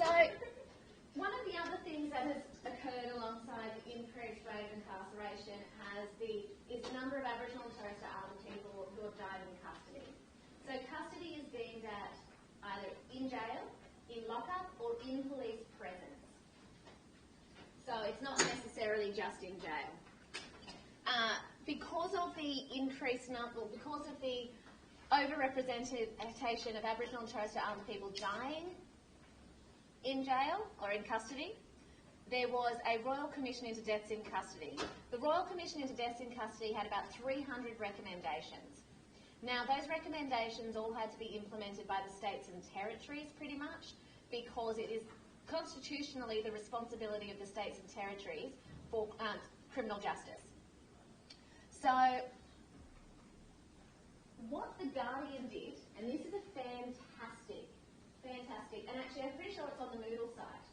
So, one of the other things that has occurred alongside the increased rate of incarceration is the number of Aboriginal and Torres Strait Islander people who have died in custody. So custody is deemed at either in jail, in lockup, or in police presence. So it's not necessarily just in jail. Because of the increased number, because of the overrepresentation of Aboriginal and Torres Strait Islander people dying in jail or in custody, there was a Royal Commission into Deaths in Custody. The Royal Commission into Deaths in Custody had about 300 recommendations. Now, those recommendations all had to be implemented by the states and territories pretty much, because it is constitutionally the responsibility of the states and territories for criminal justice. So, what The Guardian did, and this is a fantastic, and actually I'm pretty sure it's on the Moodle site,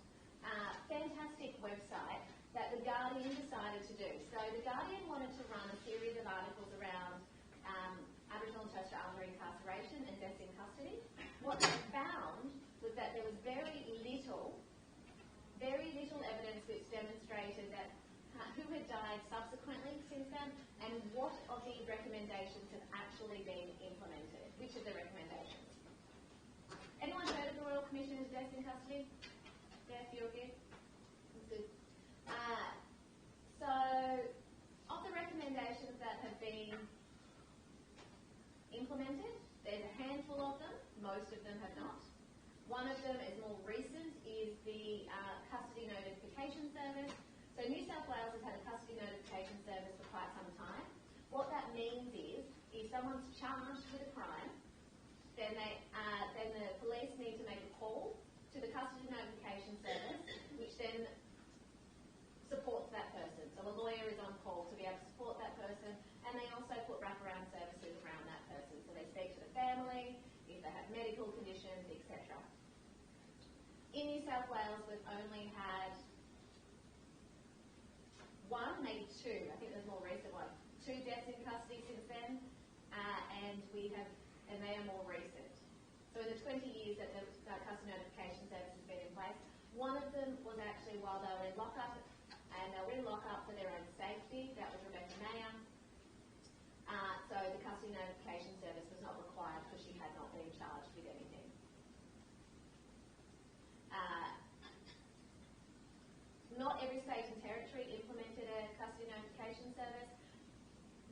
fantastic website that The Guardian decided to do. So The Guardian wanted to run a series of articles around Aboriginal and Torres Strait Islander incarceration and deaths in custody. What they found was that there was very little evidence which demonstrated that who had died subsequently since then and what of the recommendations have actually been implemented. Which of the recommendations? Anyone heard of the Royal Commission into Deaths in Custody? Yeah, a few of you? Good. So, of the recommendations that have been implemented, there's a handful of them, most of them have not. One of them is more recent, is the Custody Notification Service. So New South Wales has had a Custody Notification Service for quite some time. What that means is, if someone's charged with a crime, then the police need to make a call to the Custody Notification Service, which then supports that person. So a lawyer is on call to be able to support that person, and they also put wraparound services around that person. So they speak to the family, if they have medical conditions, etc. In New South Wales, we've only had one, maybe two, I think there's more recent one, 2 deaths in custody since then, and they are more recent. So in the 20 years that the Custody Notification Service has been in place, one of them was actually while they were in lockup, and they were in lockup for their own safety. That was Rebecca Mayer. So the Custody Notification Service was not required because she had not been charged with anything. Not every state and territory implemented a Custody Notification Service.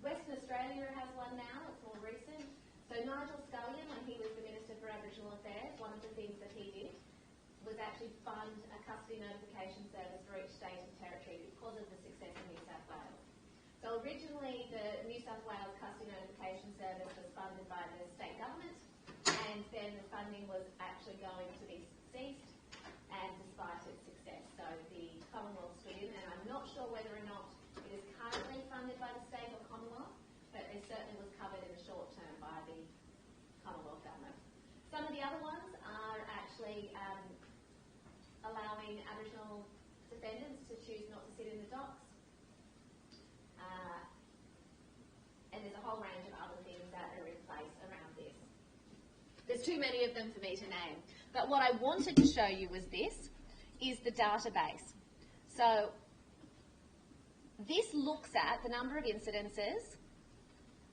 Western Australia has one now, it's more recent. So Nigel Scullion, when he was the Minister for Aboriginal Affairs, one of the things that he did was actually fund a Custody Notification Service for each state and territory because of the success in New South Wales. So originally the New South Wales Custody Notification Service was funded by the state government, and then the funding was actually going to be ceased, and despite its success. So the Commonwealth stood in, and I'm not sure whether or not it is currently funded by the state or Commonwealth, but it certainly was covered in the short term by the Commonwealth government. Some of the other ones are actually allowing Aboriginal defendants to choose not to sit in the docks. And there's a whole range of other things that are in place around this. There's too many of them for me to name. But what I wanted to show you was this, is the database. So this looks at the number of incidences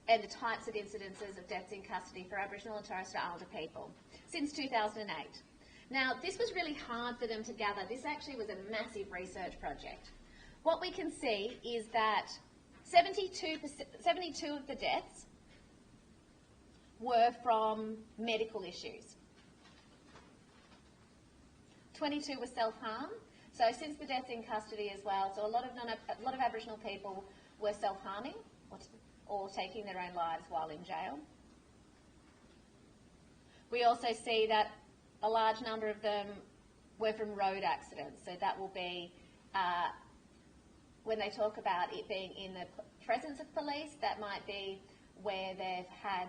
and the types of incidences of deaths in custody for Aboriginal and Torres Strait Islander people since 2008. Now, this was really hard for them to gather. This actually was a massive research project. What we can see is that 72 of the deaths were from medical issues. 22 were self-harm. So since the deaths in custody as well, so a lot of Aboriginal people were self-harming or taking their own lives while in jail. We also see that a large number of them were from road accidents. So that will be, when they talk about it being in the presence of police, that might be where they've had,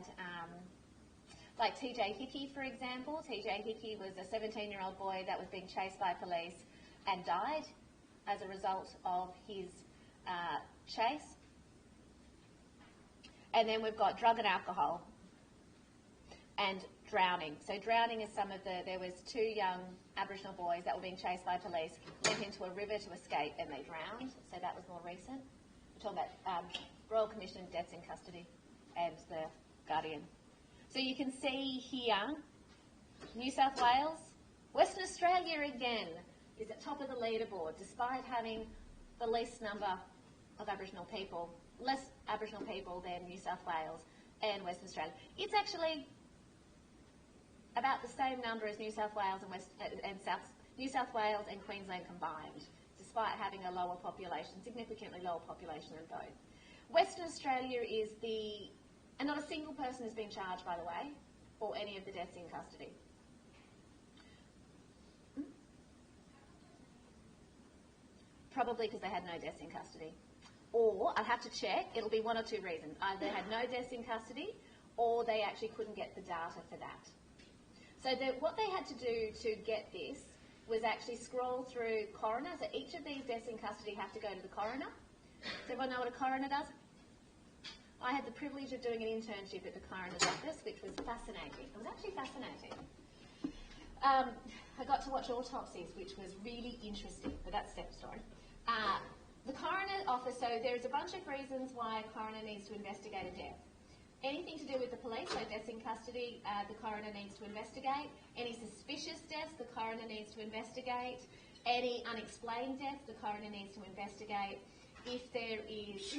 like TJ Hickey, for example. TJ Hickey was a 17-year-old boy that was being chased by police and died as a result of his chase. And then we've got drug and alcohol and drowning. So drowning is there was 2 young Aboriginal boys that were being chased by police, went into a river to escape and they drowned. So that was more recent. We're talking about Royal Commission of Deaths in Custody and the Guardian. So you can see here, New South Wales, Western Australia again is at top of the leaderboard, despite having the least number of Aboriginal people, less Aboriginal people than New South Wales and Western Australia. It's actually about the same number as New South Wales and New South Wales and Queensland combined, despite having a lower population, significantly lower population than both. Western Australia is and not a single person has been charged, by the way, for any of the deaths in custody. Probably because they had no deaths in custody. Or, I'll have to check, it'll be one or two reasons. Either they had no deaths in custody, or they actually couldn't get the data for that. So what they had to do to get this was actually scroll through coroner. So each of these deaths in custody have to go to the coroner. Does everyone know what a coroner does? I had the privilege of doing an internship at the coroner's office, which was fascinating. It was actually fascinating. I got to watch autopsies, which was really interesting, but that's a separate story. The coroner office, so there's a bunch of reasons why a coroner needs to investigate a death. Anything to do with the police, so deaths in custody, the coroner needs to investigate. Any suspicious deaths, the coroner needs to investigate. Any unexplained deaths, the coroner needs to investigate. If there is,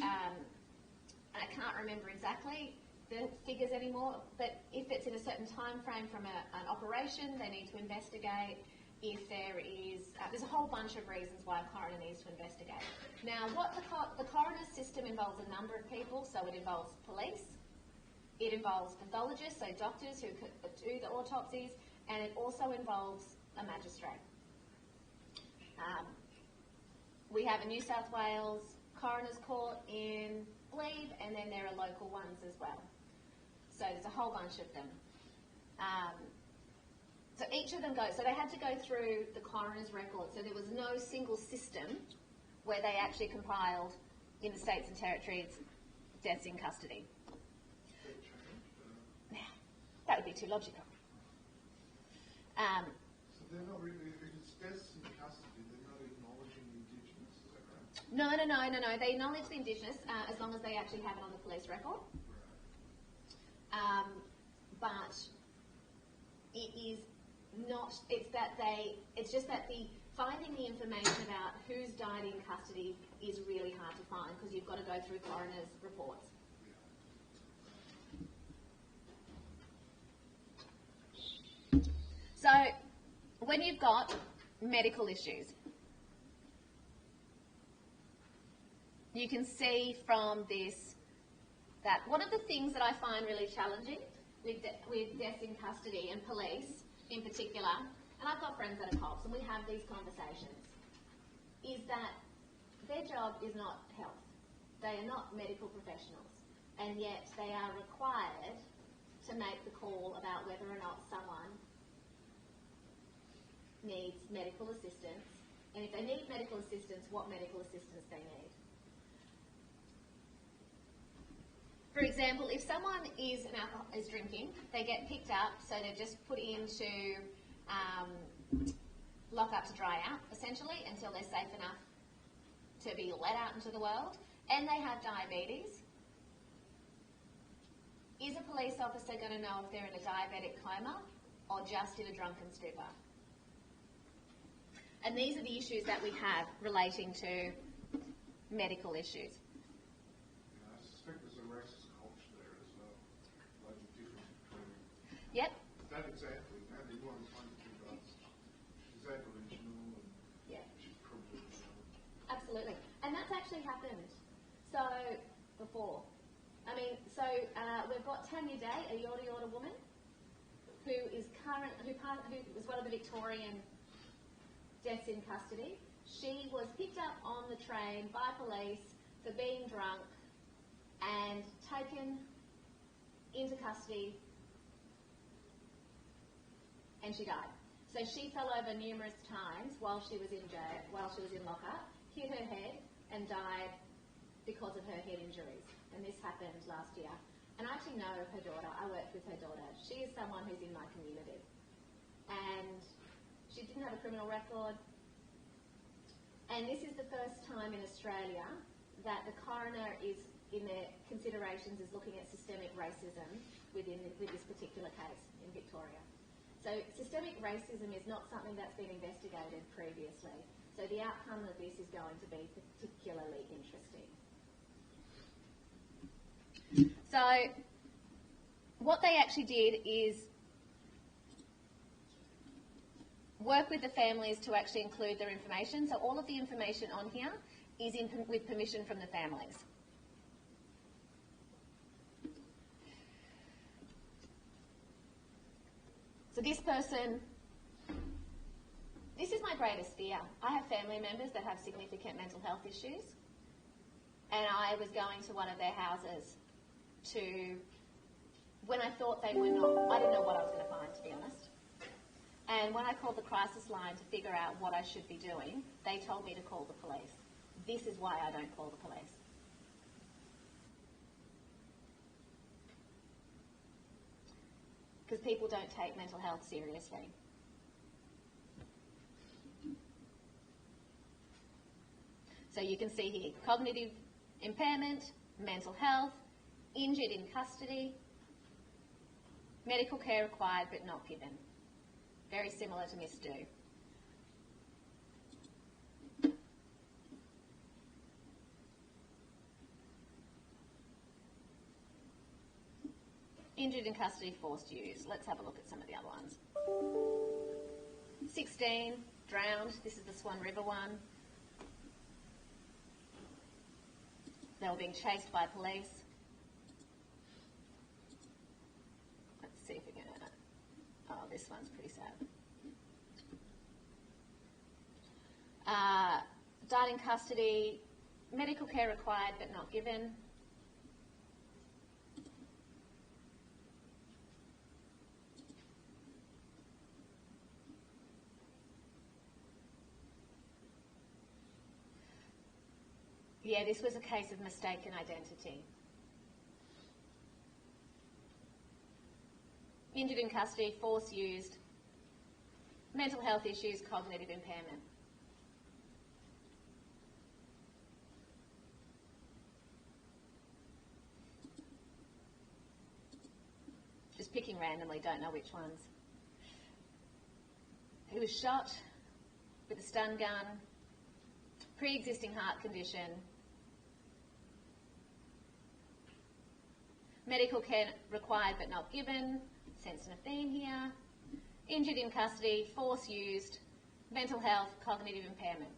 I can't remember exactly the figures anymore, but if it's in a certain time frame from an operation, they need to investigate. If there is, there's a whole bunch of reasons why a coroner needs to investigate. Now, what the coroner's system involves a number of people, so it involves police, it involves pathologists, so doctors who do the autopsies, and it also involves a magistrate. We have a New South Wales Coroner's Court in Glebe, and then there are local ones as well. So there's a whole bunch of them. So each of them so they had to go through the coroner's record. So there was no single system where they actually compiled in the states and territories deaths in custody. That would be too logical. So they're not really, if it's deaths in custody, they're not acknowledging the Indigenous, is that right? No. They acknowledge the Indigenous as long as they actually have it on the police record. Right. But it is not, it's just that finding the information about who's died in custody is really hard to find because you've got to go through coroner's reports. So, when you've got medical issues, you can see from this that one of the things that I find really challenging with deaths in custody and police in particular, and I've got friends that are cops and we have these conversations, is that their job is not health. They are not medical professionals, and yet they are required to make the call about whether or not someone needs medical assistance, and if they need medical assistance, what medical assistance they need. For example, if someone is drinking, they get picked up, so they're just put into lock up to dry out, essentially, until they're safe enough to be let out into the world, and they have diabetes. Is a police officer going to know if they're in a diabetic coma or just in a drunken stupor? And these are the issues that we have relating to medical issues. Yeah, I suspect there's a racist culture there as well. Like the difference between Yep. that example, maybe one country is Aboriginal and she's probably Absolutely. And that's actually happened. So, before. I mean, so we've got Tanya Day, a Yorta Yorta woman, who was one of the Victorian deaths in custody. She was picked up on the train by police for being drunk and taken into custody, and she died. So she fell over numerous times while she was in jail, while she was in lockup, hit her head and died because of her head injuries. And this happened last year. and I actually know her daughter. I worked with her daughter. She is someone who's in my community. And she didn't have a criminal record. And this is the first time in Australia that the coroner is, in their considerations, is looking at systemic racism with this particular case in Victoria. So systemic racism is not something that's been investigated previously. So the outcome of this is going to be particularly interesting. So what they actually did is work with the families to actually include their information. So all of the information on here is with permission from the families. So this person, this is my greatest fear. I have family members that have significant mental health issues, and I was going to one of their houses when I thought they were not, I didn't know what I was going to find, to be honest. And when I called the crisis line to figure out what I should be doing, they told me to call the police. This is why I don't call the police. Because people don't take mental health seriously. So you can see here, cognitive impairment, mental health, injured in custody, medical care required but not given. Very similar to Miss Do. Injured in custody, forced use. Let's have a look at some of the other ones. 16, drowned. This is the Swan River one. They were being chased by police. Let's see if we can... Oh, this one's pretty sad. Died in custody, medical care required but not given. Yeah, this was a case of mistaken identity. Injured in custody, force used, mental health issues, cognitive impairment. Just picking randomly, don't know which ones. He was shot with a stun gun, pre-existing heart condition, medical care required but not given, sense and a theme here, injured in custody, force used, mental health, cognitive impairment.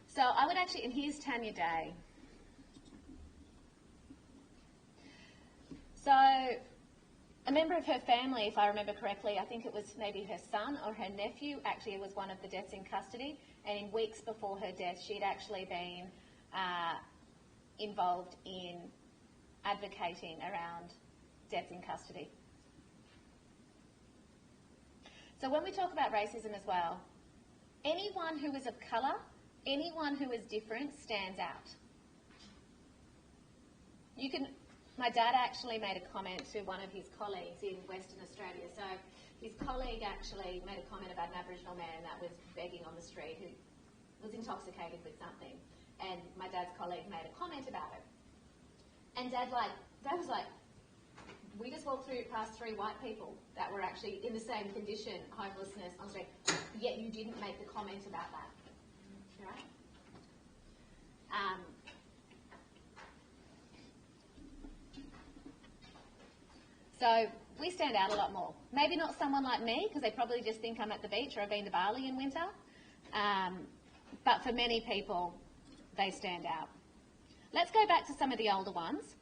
So I would actually, and here's Tanya Day. So a member of her family, if I remember correctly, I think it was maybe her son or her nephew, actually was one of the deaths in custody, and in weeks before her death she'd actually been involved in advocating around deaths in custody. So when we talk about racism as well, anyone who is of colour, anyone who is different stands out. My dad actually made a comment to one of his colleagues in Western Australia. So his colleague actually made a comment about an Aboriginal man that was begging on the street who was intoxicated with something. And my dad's colleague made a comment about it. And Dad was like, we just walked past 3 white people that were actually in the same condition, homelessness, on the street, yet you didn't make the comment about that. Right? So we stand out a lot more. Maybe not someone like me, because they probably just think I'm at the beach or I've been to Bali in winter. But for many people, they stand out. Let's go back to some of the older ones.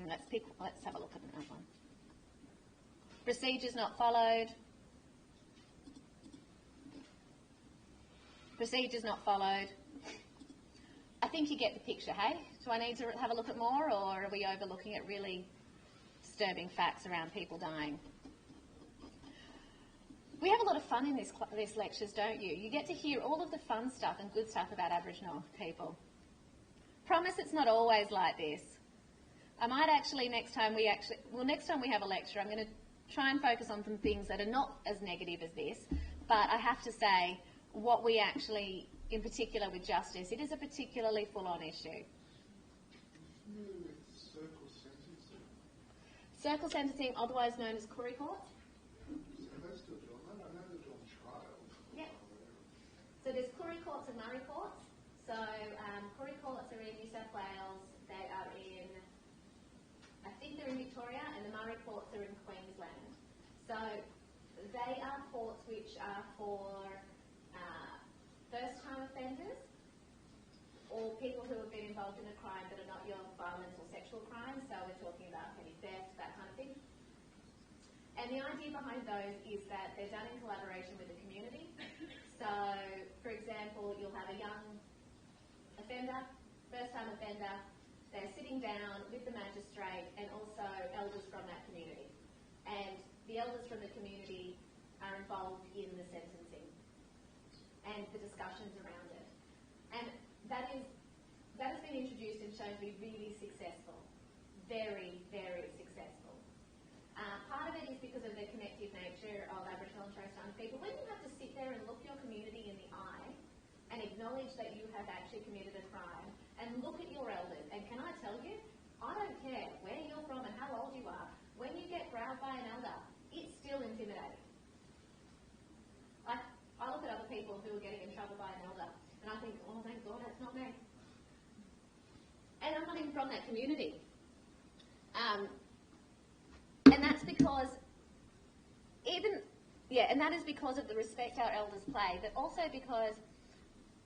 Let's have a look at another one. Procedures not followed. Procedures not followed. I think you get the picture, hey? Do I need to have a look at more, or are we overlooking at really disturbing facts around people dying? We have a lot of fun in these lectures, don't you? You get to hear all of the fun stuff and good stuff about Aboriginal people. Promise it's not always like this. I might actually, next time we have a lecture, I'm going to try and focus on some things that are not as negative as this, but I have to say, what we actually, in particular with justice, it is a particularly full-on issue. Circle sentencing, otherwise known as Koori courts. So there's Koori courts and Murray courts. So Koori courts are in New South Wales. They are in, I think they're in Victoria, and the Murray courts are in Queensland. So they are courts which are for first-time offenders or people who have been involved in a crime that are not your violence or sexual crimes. So we're talking about petty theft, that kind of thing. And the idea behind those is that they're done in collaboration with the community. So, for example, you'll have a young offender, first-time offender, they're sitting down with the magistrate and also elders from that community. And the elders from the community are involved in the sentencing and the discussions around it. And that has been introduced and shown to be really successful, very, very successful. Part of it is because of the connective nature of Aboriginal and Torres Strait people. When you have to sit there and look your community in the eye and acknowledge that you have actually committed a crime and look at your elders, and can I tell you, I don't care where you're from and how old you are, when you get growled by an elder, it's still intimidating. I look at other people who are getting in trouble by an elder and I think, oh, thank God, that's not me. And I'm not even from that community. And that's because and that is because of the respect our elders play, but also because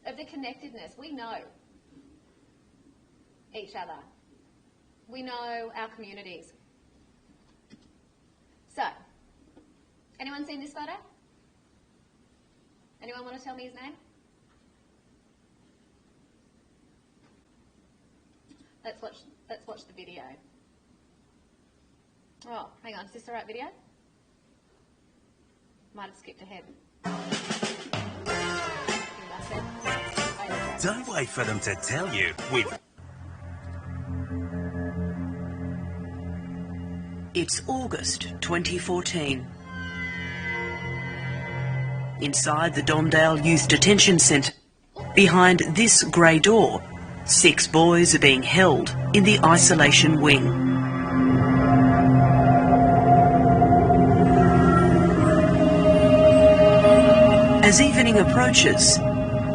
of the connectedness. We know each other. We know our communities. So, anyone seen this photo? Anyone want to tell me his name? Let's watch the video. Oh, hang on, is this the right video? Might have skipped ahead. Don't wait for them to tell you. It's August 2014. Inside the Dondale Youth Detention Centre, behind this grey door, 6 boys are being held in the isolation wing. As evening approaches,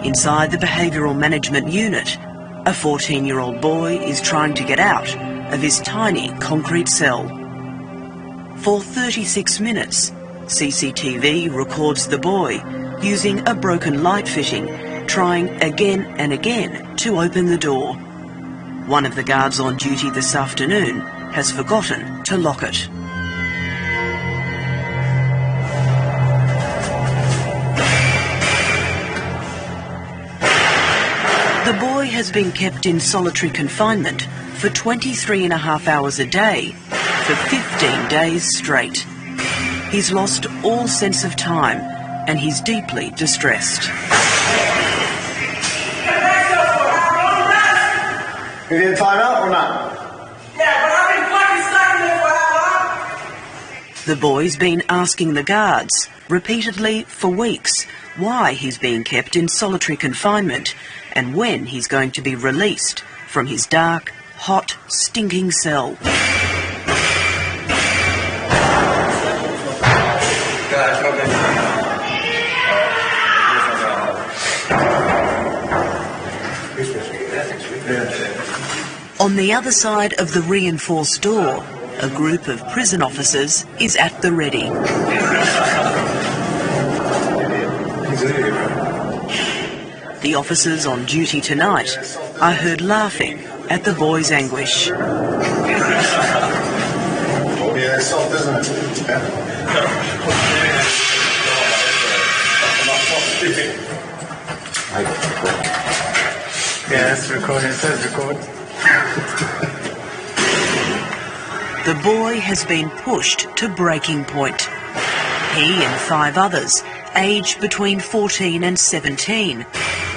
inside the behavioural management unit, a 14-year-old boy is trying to get out of his tiny concrete cell. For 36 minutes, CCTV records the boy using a broken light fitting, trying again and again to open the door. One of the guards on duty this afternoon has forgotten to lock it. The boy has been kept in solitary confinement for 23.5 hours a day for 15 days straight. He's lost all sense of time and he's deeply distressed. You need a timeout or not? Yeah, but I've been fucking stuck in there for how long? The boy's been asking the guards repeatedly for weeks why he's being kept in solitary confinement and when he's going to be released from his dark, hot, stinking cell. On the other side of the reinforced door, a group of prison officers is at the ready. The officers on duty tonight are heard laughing at the boy's anguish. Yeah, it's soft, isn't it? Yeah, it's recording. It says record. The boy has been pushed to breaking point. He and 5 others, aged between 14 and 17,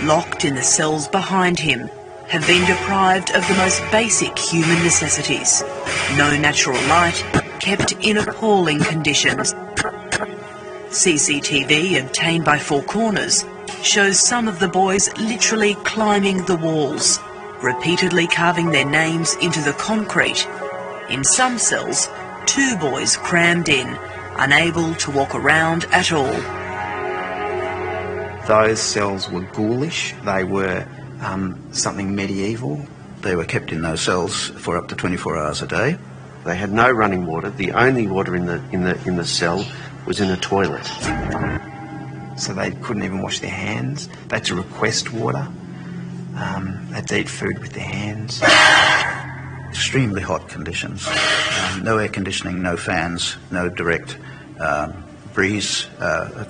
locked in the cells behind him, have been deprived of the most basic human necessities. No natural light, kept in appalling conditions. CCTV obtained by Four Corners shows some of the boys literally climbing the walls, repeatedly carving their names into the concrete. In some cells, 2 boys crammed in, unable to walk around at all. Those cells were ghoulish. They were something medieval. They were kept in those cells for up to 24 hours a day. They had no running water. The only water in the cell was in a toilet. So they couldn't even wash their hands. They had to request water. They had to eat food with their hands. Extremely hot conditions. No air conditioning, no fans, no direct breeze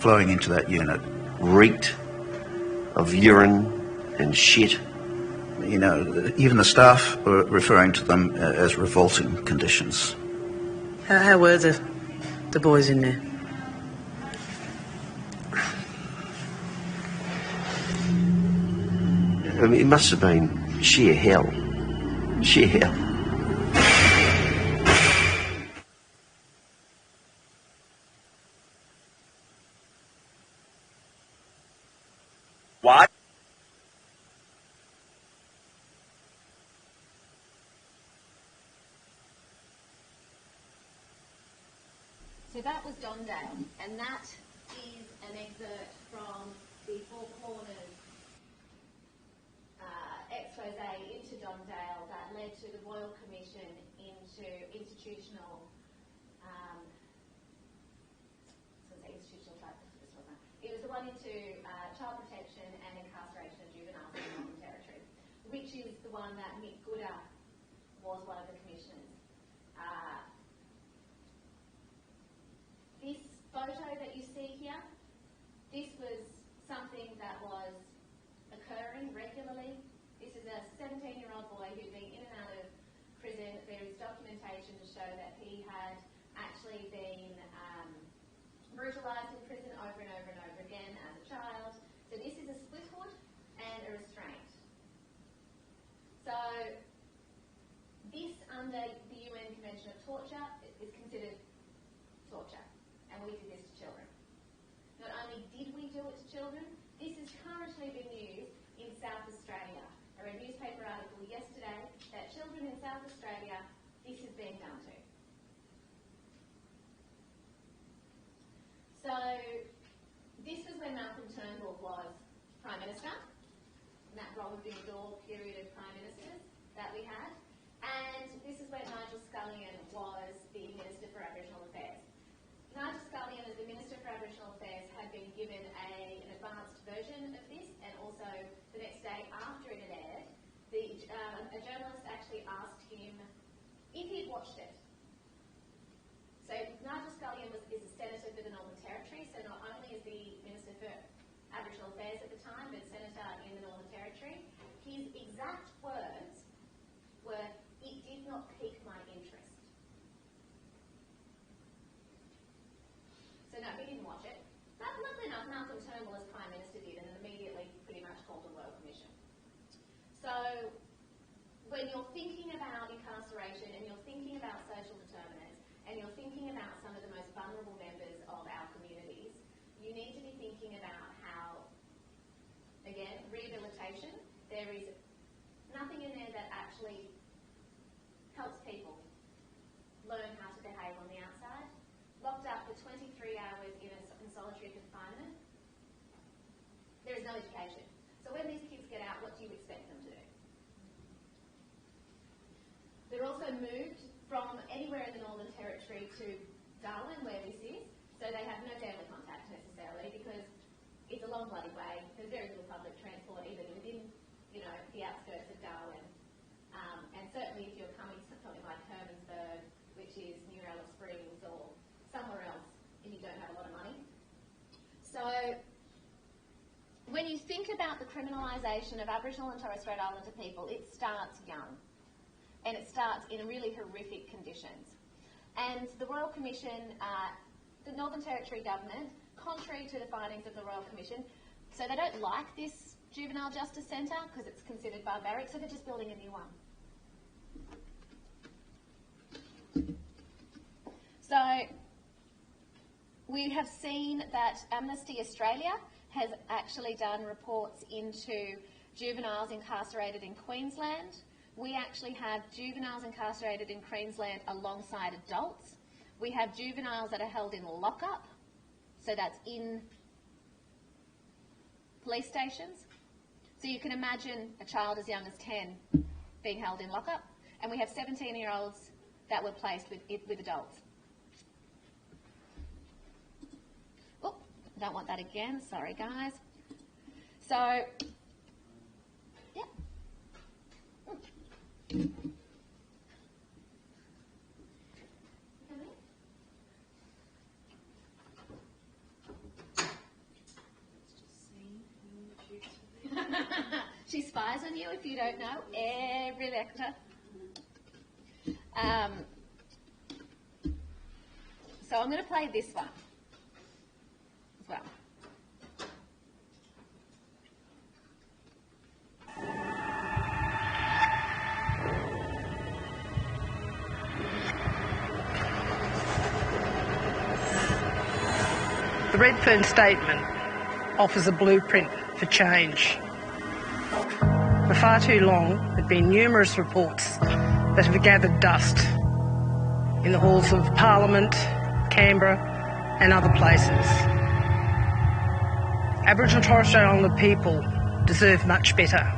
flowing into that unit. Reeked of urine and shit. You know, even the staff were referring to them as revolting conditions. How were the boys in there? I mean, it must have been sheer hell. Sheer hell. What? So that was Dondale, and that is an excerpt from the Four Corners expose into Dondale that led to the Royal Commission into institutional, it was the one into child protection and incarceration of juveniles in the Northern Territory, which is the one that Mick Gooder was one of the commissioners. This photo that you see here, this was something that was occurring regularly. This is a 17-year-old boy who'd been in and out of prison. There is documentation to show that he had actually been brutalised in prison over and over and over again as a child. So this is a split hood and a restraint. So this, under the UN Convention of Torture, is considered torture. And we did this to children. Not only did we do it to children, this is currently being used in South Australia. I read a newspaper article yesterday that children in South Australia, this is being done to. So this was when Malcolm Turnbull was Prime Minister, and that Robert Bindor period of Prime Ministers that we had. And this is when Nigel Scullion was the Minister for Aboriginal Affairs. Nigel Scullion, as the Minister for Aboriginal Affairs, had been given an advanced version of this, and also the next day after it had aired, a journalist actually asked him if he'd watched it. So Nigel Scullion is a senator for the Northern Territory, so not only is the Minister for Aboriginal Affairs at the time, but senator in the Northern Territory. His exact words were, "It did not pique my interest." So no, he didn't watch it. But luckily enough, Malcolm Turnbull as Prime Minister did, and immediately pretty much called a Royal Commission. So when you're thinking about incarceration and you're thinking about social determinants and you're thinking about some of the most vulnerable members of our communities, you need to be thinking about how, again, rehabilitation, there is nothing in there that actually helps people learn how to behave on the outside. Locked up for 23 hours in solitary confinement, there is no education. So when these kids get out, what do you expect them to do? They're also moved from anywhere in the Northern Territory to Darwin, where this is, so they have no family contact necessarily because it's a long bloody way. There's very little public transport even within, the outskirts of Darwin. And certainly if you're coming to something like Hermansburg, which is New Alice Springs or somewhere else, and you don't have a lot of money. So when you think about the criminalisation of Aboriginal and Torres Strait Islander people, it starts young. And it starts in really horrific conditions. And the Royal Commission the Northern Territory Government, contrary to the findings of the Royal Commission, so they don't like this juvenile justice centre because it's considered barbaric, so they're just building a new one. So we have seen that Amnesty Australia has actually done reports into juveniles incarcerated in Queensland. We actually have juveniles incarcerated in Queensland alongside adults. We have juveniles that are held in lockup, so that's in police stations. So you can imagine a child as young as 10 being held in lockup, and we have 17-year-olds that were placed with adults. Oh, don't want that again, sorry guys. So, yeah. She spies on you if you don't know, every lecture. So I'm going to play this one as well. The Redfern Statement offers a blueprint for change. For far too long, there have been numerous reports that have gathered dust in the halls of Parliament, Canberra and other places. Aboriginal and Torres Strait Islander people deserve much better.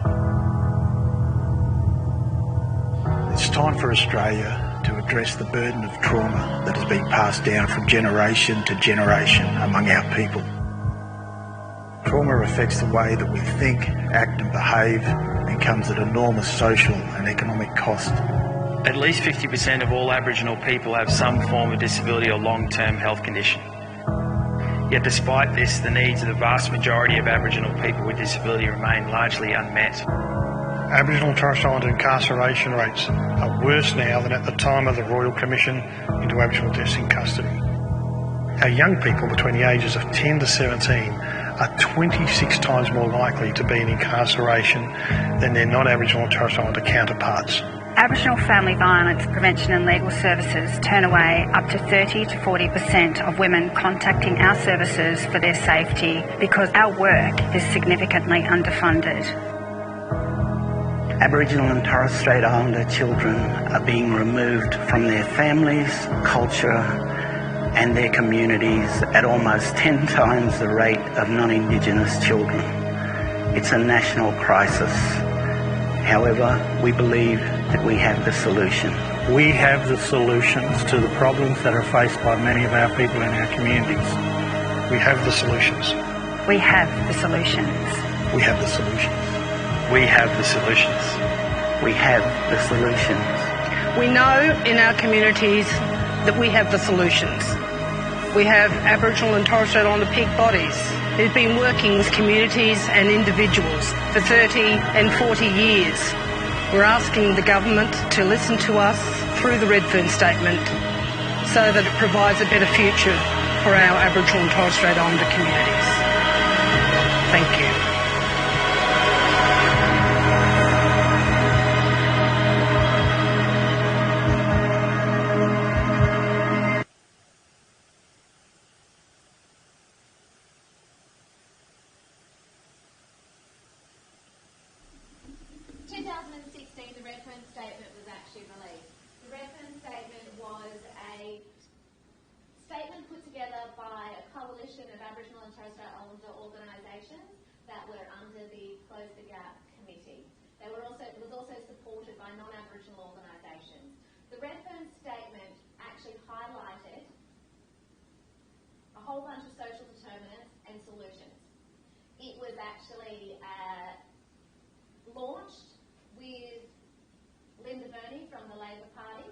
It's time for Australia to address the burden of trauma that has been passed down from generation to generation among our people. Trauma affects the way that we think, act and behave and comes at enormous social and economic cost. At least 50% of all Aboriginal people have some form of disability or long-term health condition. Yet despite this, the needs of the vast majority of Aboriginal people with disability remain largely unmet. Aboriginal and Torres Strait Islander incarceration rates are worse now than at the time of the Royal Commission into Aboriginal deaths in custody. Our young people between the ages of 10 to 17 are 26 times more likely to be in incarceration than their non-Aboriginal and Torres Strait Islander counterparts. Aboriginal family violence prevention and legal services turn away up to 30 to 40% of women contacting our services for their safety because our work is significantly underfunded. Aboriginal and Torres Strait Islander children are being removed from their families, culture and their communities at almost 10 times the rate of non-Indigenous children. It's a national crisis. However, we believe that we have the solution. We have the solutions to the problems that are faced by many of our people in our communities. We have the solutions. We have the solutions. We have the solutions. We have the solutions. We have the solutions. We know in our communities that we have the solutions. We have Aboriginal and Torres Strait Islander peak bodies who've been working with communities and individuals for 30 and 40 years. We're asking the government to listen to us through the Redfern Statement so that it provides a better future for our Aboriginal and Torres Strait Islander communities. Thank you. The Redfern Statement was actually released. The Redfern Statement was a statement put together by a coalition of Aboriginal and Torres Strait Islander organisations that were under the Close the Gap Committee. It was also supported by non-Aboriginal organisations. The Redfern Statement actually highlighted a whole bunch of social determinants and solutions. It was actually launched with Linda Burney from the Labor Party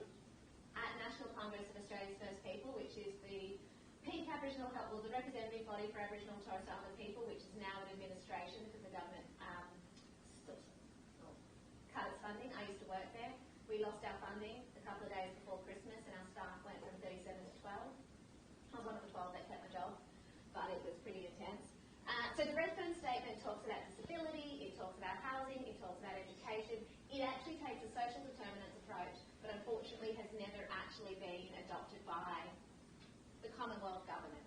at National Congress of Australia's First People, which is the peak Aboriginal health, or the representative body for Aboriginal and Torres Strait Islander people, which is now in administration because the government cut its funding. I used to work there. We lost our funding a couple of days before Christmas and our staff went from 37 to 12. I was one of the 12 So the Redfern statement talks about disability, it talks about housing, it talks about education. It actually takes a social determinants approach, but unfortunately has never actually been adopted by the Commonwealth Government.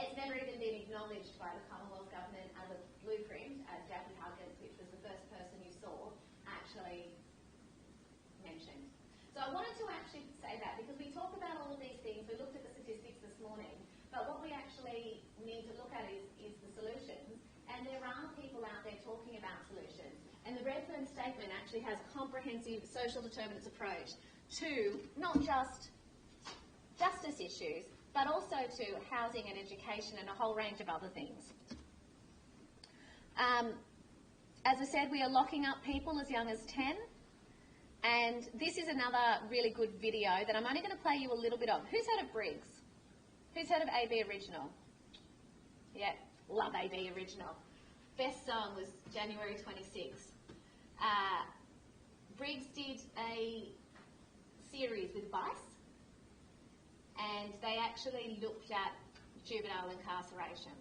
It's never even been acknowledged by the Commonwealth Government as a blueprint, as Jackie Huggins, which was the first person you saw, actually mentioned. So I wanted to actually say that because we talk about all of these things, we looked at the statistics this morning, but what we actually need to look at is the solutions, and there are people out there talking about solutions. And the Redfern statement actually has a comprehensive social determinants approach to not just justice issues, but also to housing and education and a whole range of other things. As I said, we are locking up people as young as 10. And this is another really good video that I'm only going to play you a little bit of. Who's heard of Briggs? Who's heard of AB Original? Yeah, love AB Original. Best song was January 26th. Briggs did a series with Vice, and they actually looked at juvenile incarceration.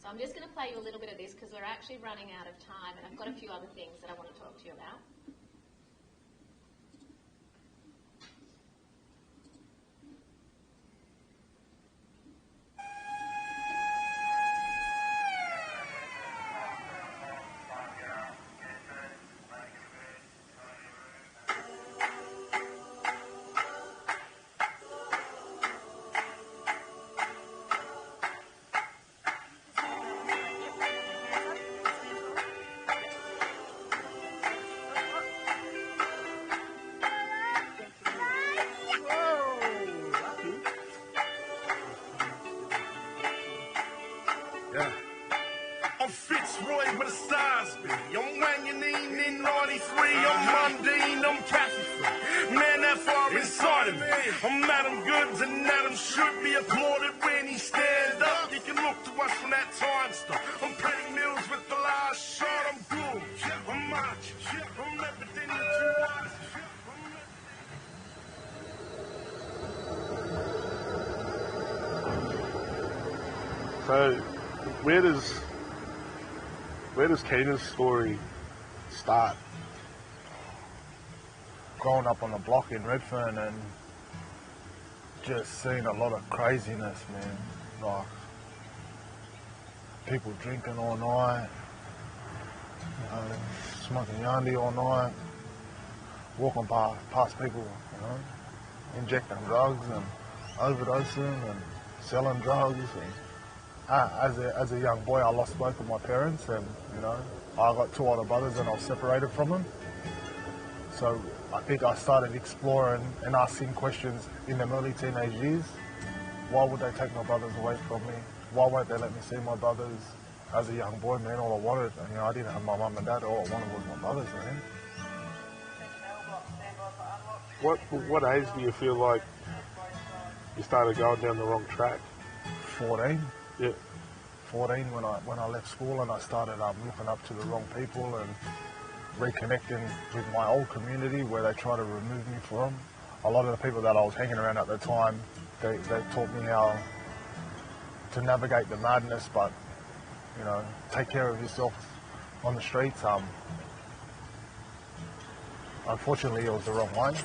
So I'm just going to play you a little bit of this because we're actually running out of time, and I've got a few other things that I want to talk to you about. I'm Fitzroy with a size B. I'm Wanganine in 93. I'm mundane, I'm Cassie. Man, that far inside of me. I'm Adam Goods and Adam should be applauded when he stand up. You can look to us from that time stuff. I'm Petty Mills with the last shot. I'm good. I'm macho. I'm everything that you want. So, where does Keenan's story start? Growing up on the block in Redfern and just seeing a lot of craziness, man. Like people drinking all night, you know, smoking yandi all night, walking past people, you know, injecting drugs and overdosing and selling drugs. And as a young boy, I lost both of my parents, and you know, I got two older brothers, and I was separated from them. So I think I started exploring and asking questions in them early teenage years. Why would they take my brothers away from me? Why won't they let me see my brothers? As a young boy, man, all I wanted, you know, I didn't have my mum and dad. All I wanted was my brothers, man. What age do you feel like you started going down the wrong track? 14. Yeah. 14 when I left school, and I started looking up to the wrong people and reconnecting with my old community where they try to remove me from. A lot of the people that I was hanging around at the time, they taught me how to navigate the madness, but you know, take care of yourself on the streets. Unfortunately, it was the wrong way.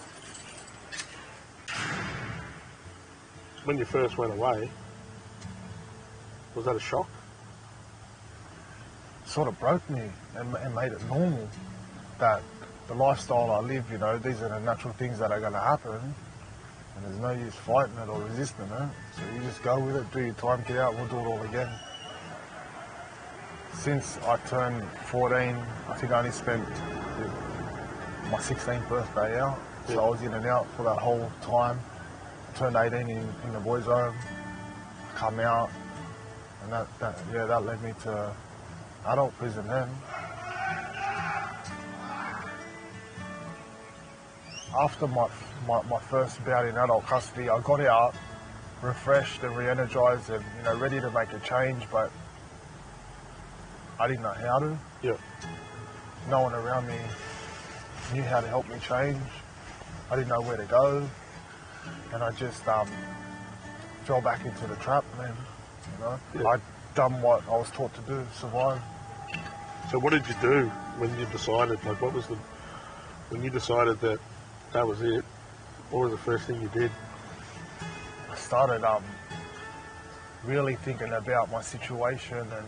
When you first went away, was that a shock? Sort of broke me and made it normal that the lifestyle I live, you know, these are the natural things that are going to happen, and there's no use fighting it or resisting it. So you just go with it, do your time, get out, we'll do it all again. Since I turned 14, I think I only spent my 16th birthday out, so I was in and out for that whole time. I turned 18 in the boys' home, come out, and that led me to adult prison then. After my first bout in adult custody, I got out refreshed and re-energized and, you know, ready to make a change, but I didn't know how to. Yeah. No one around me knew how to help me change. I didn't know where to go, and I just fell back into the trap, man. You know, done what I was taught to do, survive. So what did you do when you decided, like what was the, when you decided that that was it, what was the first thing you did? I started really thinking about my situation, and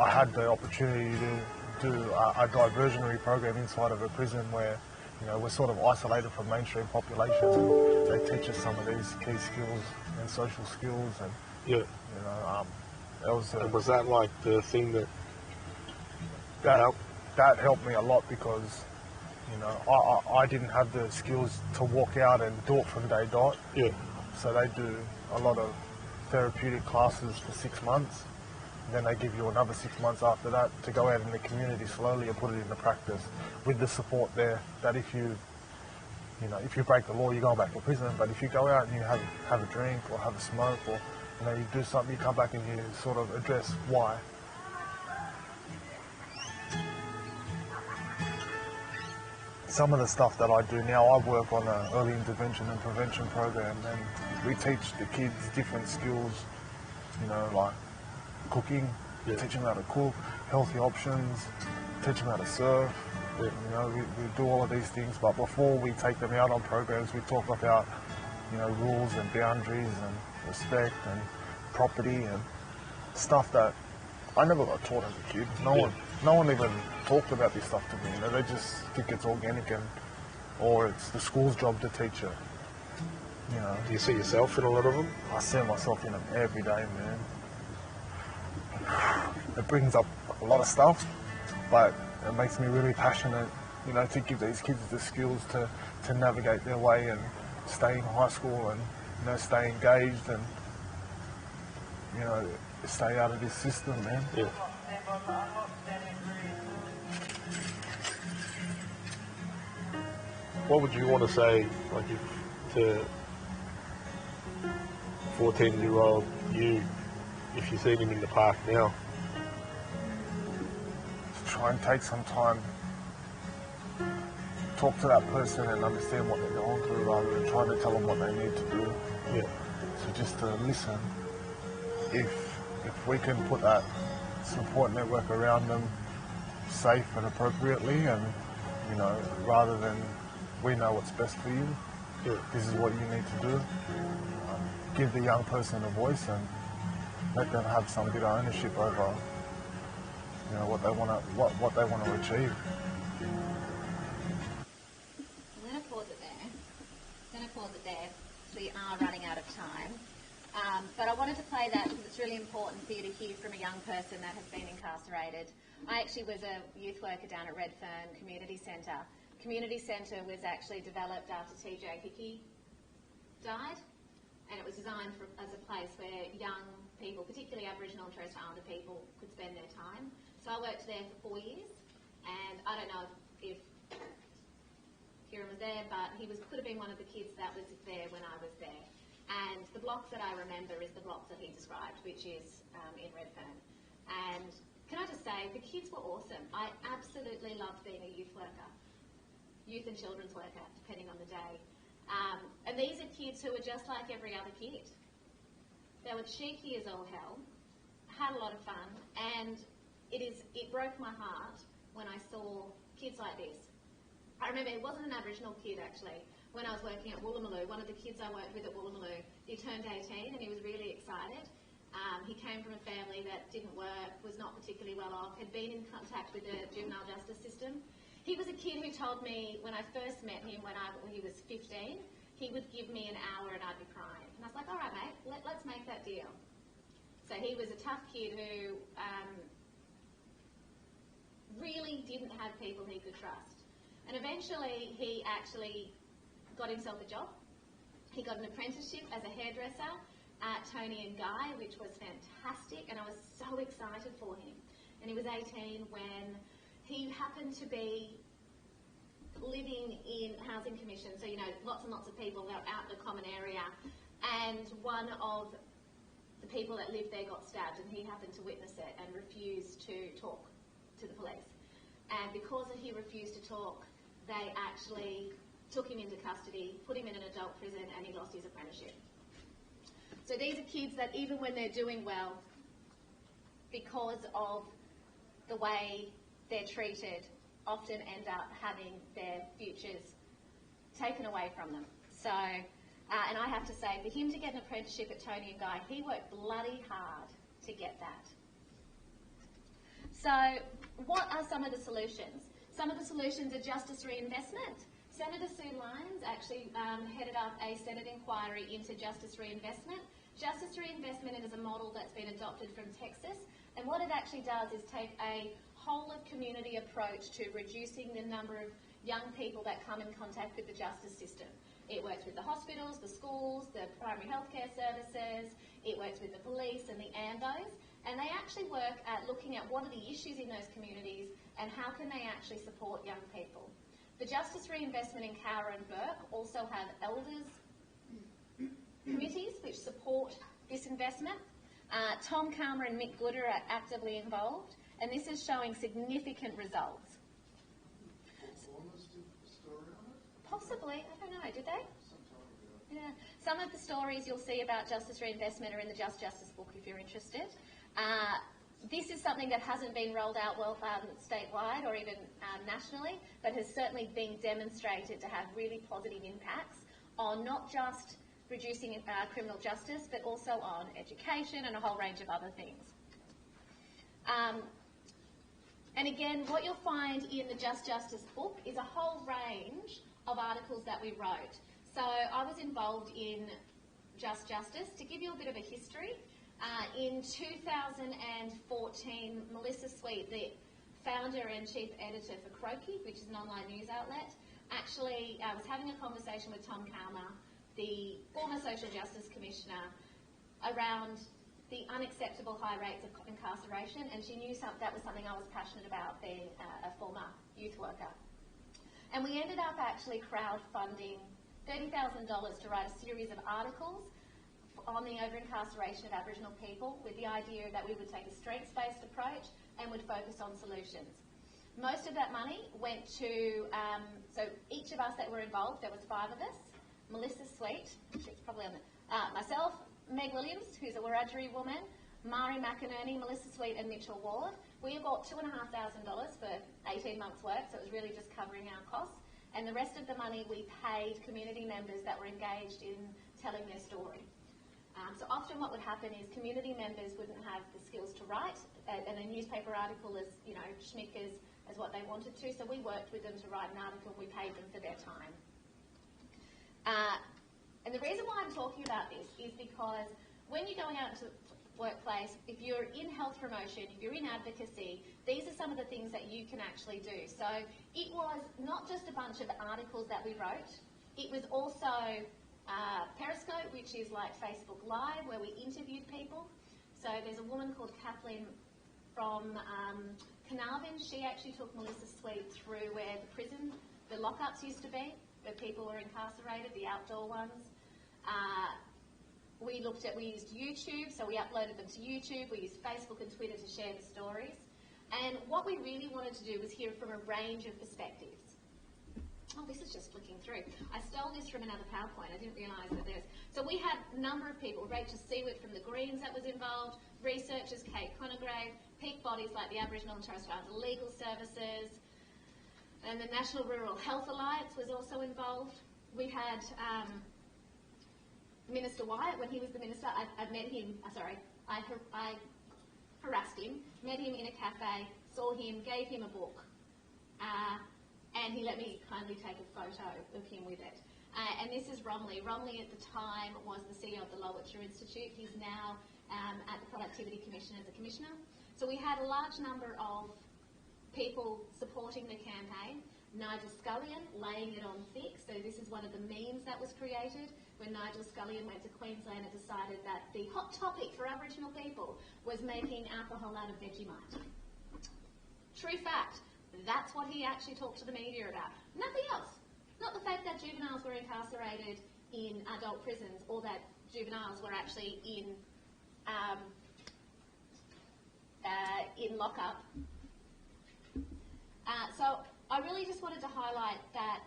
I had the opportunity to do a diversionary program inside of a prison where, you know, we're sort of isolated from mainstream population, and they teach us some of these key skills and social skills, and yeah, you know, that was. And was that like the thing that helped me a lot, because, you know, I didn't have the skills to walk out and do it from day dot. Yeah. So they do a lot of therapeutic classes for 6 months. Then they give you another 6 months after that to go out in the community slowly and put it into practice with the support there, that if you know, if you break the law, you're going back to prison. But if you go out and you have a drink or have a smoke, or, you know, you do something, you come back and you sort of address why. Some of the stuff that I do now, I work on an early intervention and prevention program, and we teach the kids different skills, you know, like cooking, teach them how to cook, healthy options, teach them how to surf. You know, we do all of these things, but before we take them out on programs, we talk about, you know, rules and boundaries and respect and property and stuff that I never got taught as a kid. No one even talked about this stuff to me. You know, they just think it's organic, or it's the school's job to teach it. You know. Do you see yourself in a lot of them? I see myself in them every day, man. It brings up a lot of stuff, but it makes me really passionate, you know, to give these kids the skills to navigate their way and stay in high school, and, you know, stay engaged, and, you know, stay out of this system, man. Yeah. What would you want to say, like, to 14-year-old you, if you see him in the park now? Try and take some time, talk to that person and understand what they're going through, rather than trying to tell them what they need to do. Yeah. So just to listen. If we can put that support network around them safe and appropriately, and, you know, rather than we know what's best for you, this is what you need to do. Give the young person a voice and let them have some bit of ownership over, you know, what they want to achieve. I'm going to pause it there. We are running out of time. But I wanted to play that because it's really important for you to hear from a young person that has been incarcerated. I actually was a youth worker down at Redfern Community Centre. Community Centre was actually developed after TJ Hickey died, and it was designed as a place where young people, particularly Aboriginal and Torres Strait Islander people, could spend their time. So I worked there for 4 years, and I don't know if Kieran was there, but he could have been one of the kids that was there when I was there. And the blocks that I remember is the blocks that he described, which is in Redfern. And can I just say, the kids were awesome. I absolutely loved being a youth worker, youth and children's worker, depending on the day. And these are kids who are just like every other kid. They were cheeky as all hell, had a lot of fun, and it broke my heart when I saw kids like this. I remember it wasn't an Aboriginal kid, actually. When I was working at Woolloomooloo, one of the kids I worked with at Woolloomooloo, he turned 18 and he was really excited. He came from a family that didn't work, was not particularly well off, had been in contact with the juvenile justice system. He was a kid who told me when I first met him when he was 15, he would give me an hour and I'd be crying. And I was like, all right, mate, let's make that deal. So he was a tough kid who really didn't have people he could trust. And eventually he actually got himself a job. He got an apprenticeship as a hairdresser at Tony and Guy, which was fantastic, and I was so excited for him. And he was 18 when he happened to be living in housing commission, so, you know, lots and lots of people that were out in the common area, and one of the people that lived there got stabbed, and he happened to witness it and refused to talk to the police. And because he refused to talk, they actually took him into custody, put him in an adult prison, and he lost his apprenticeship. So these are kids that even when they're doing well, because of the way they're treated, often end up having their futures taken away from them. So, and I have to say, for him to get an apprenticeship at Tony and Guy, he worked bloody hard to get that. So, what are some of the solutions? Some of the solutions are justice reinvestment. Senator Sue Lyons actually headed up a Senate inquiry into justice reinvestment. Justice reinvestment is a model that's been adopted from Texas, and what it actually does is take a whole of community approach to reducing the number of young people that come in contact with the justice system. It works with the hospitals, the schools, the primary healthcare services, it works with the police and the AMBOs, and they actually work at looking at what are the issues in those communities and how can they actually support young people. The Justice Reinvestment in Cowra and Burke also have elders committees which support this investment. Tom Calmer and Mick Gooder are actively involved, and this is showing significant results. Possibly, I don't know, did they? Yeah. Some of the stories you'll see about justice reinvestment are in the Just Justice book if you're interested. This is something that hasn't been rolled out well statewide or even nationally, but has certainly been demonstrated to have really positive impacts on not just reducing criminal justice, but also on education and a whole range of other things. And again, what you'll find in the Just Justice book is a whole range of articles that we wrote. So I was involved in Just Justice. To give you a bit of a history, in 2014, Melissa Sweet, the founder and chief editor for Croaky, which is an online news outlet, actually was having a conversation with Tom Calmer, the former Social Justice Commissioner, around the unacceptable high rates of incarceration, and she knew that was something I was passionate about, being a former youth worker. And we ended up actually crowdfunding $30,000 to write a series of articles on the over-incarceration of Aboriginal people, with the idea that we would take a strengths-based approach and would focus on solutions. Most of that money went to, so each of us that were involved, there was 5 of us, Melissa Sweet, she's probably on the, myself, Meg Williams, who's a Wiradjuri woman, Mari McInerney, Melissa Sweet and Mitchell Ward. We got $2,500 for 18 months' work, so it was really just covering our costs. And the rest of the money we paid community members that were engaged in telling their story. So often what would happen is community members wouldn't have the skills to write, and a newspaper article is, you know, schmick as what they wanted to, so we worked with them to write an article and we paid them for their time. And the reason why I'm talking about this is because when you're going out into the workplace, if you're in health promotion, if you're in advocacy, these are some of the things that you can actually do. So it was not just a bunch of articles that we wrote, it was also Periscope, which is like Facebook Live, where we interviewed people. So there's a woman called Kathleen from Carnarvon. She actually took Melissa Sweet through where the lockups used to be, where people were incarcerated, the outdoor ones. We used YouTube, so we uploaded them to YouTube. We used Facebook and Twitter to share the stories. And what we really wanted to do was hear from a range of perspectives. Oh, this is just flicking through. I stole this from another PowerPoint. I didn't realise that there's... So we had a number of people. Rachel Seward from the Greens that was involved, researchers, Kate Conagrave, peak bodies like the Aboriginal and Torres Strait Islander Legal Services, and the National Rural Health Alliance was also involved. We had Minister Wyatt, when he was the minister, I met him, I harassed him, met him in a cafe, saw him, gave him a book, and he let me kindly take a photo of him with it. And this is Romley. Romley at the time was the CEO of the Lowitja Institute. He's now at the Productivity Commission as a commissioner. So we had a large number of people supporting the campaign. Nigel Scullion laying it on thick. So this is one of the memes that was created when Nigel Scullion went to Queensland and decided that the hot topic for Aboriginal people was making alcohol out of Vegemite. True fact. That's what he actually talked to the media about. Nothing else. Not the fact that juveniles were incarcerated in adult prisons, or that juveniles were actually in lockup. So I really just wanted to highlight that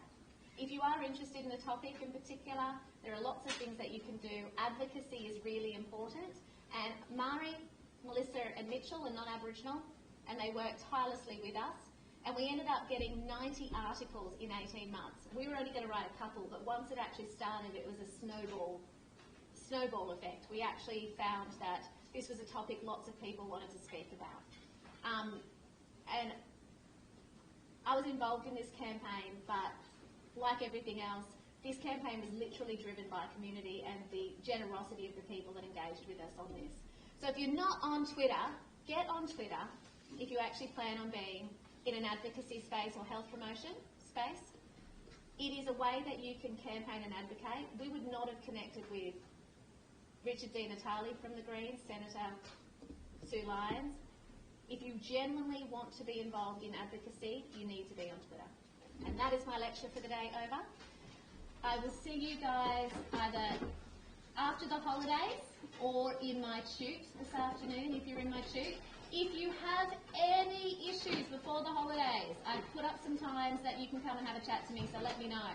if you are interested in a topic in particular, there are lots of things that you can do. Advocacy is really important. And Mari Melissa and Mitchell are non-Aboriginal, and they worked tirelessly with us. And we ended up getting 90 articles in 18 months. We were only going to write a couple, but once it actually started, it was a snowball effect. We actually found that this was a topic lots of people wanted to speak about. And I was involved in this campaign, but like everything else, this campaign was literally driven by community and the generosity of the people that engaged with us on this. So if you're not on Twitter, get on Twitter if you actually plan on being in an advocacy space or health promotion space. It is a way that you can campaign and advocate. We would not have connected with Richard Di Natale from the Greens, Senator Sue Lyons. If you genuinely want to be involved in advocacy, you need to be on Twitter. And that is my lecture for the day over. I will see you guys either after the holidays or in my shoot this afternoon if you're in my shoot. If you have any issues before the holidays, I've put up some times that you can come and have a chat to me, so let me know.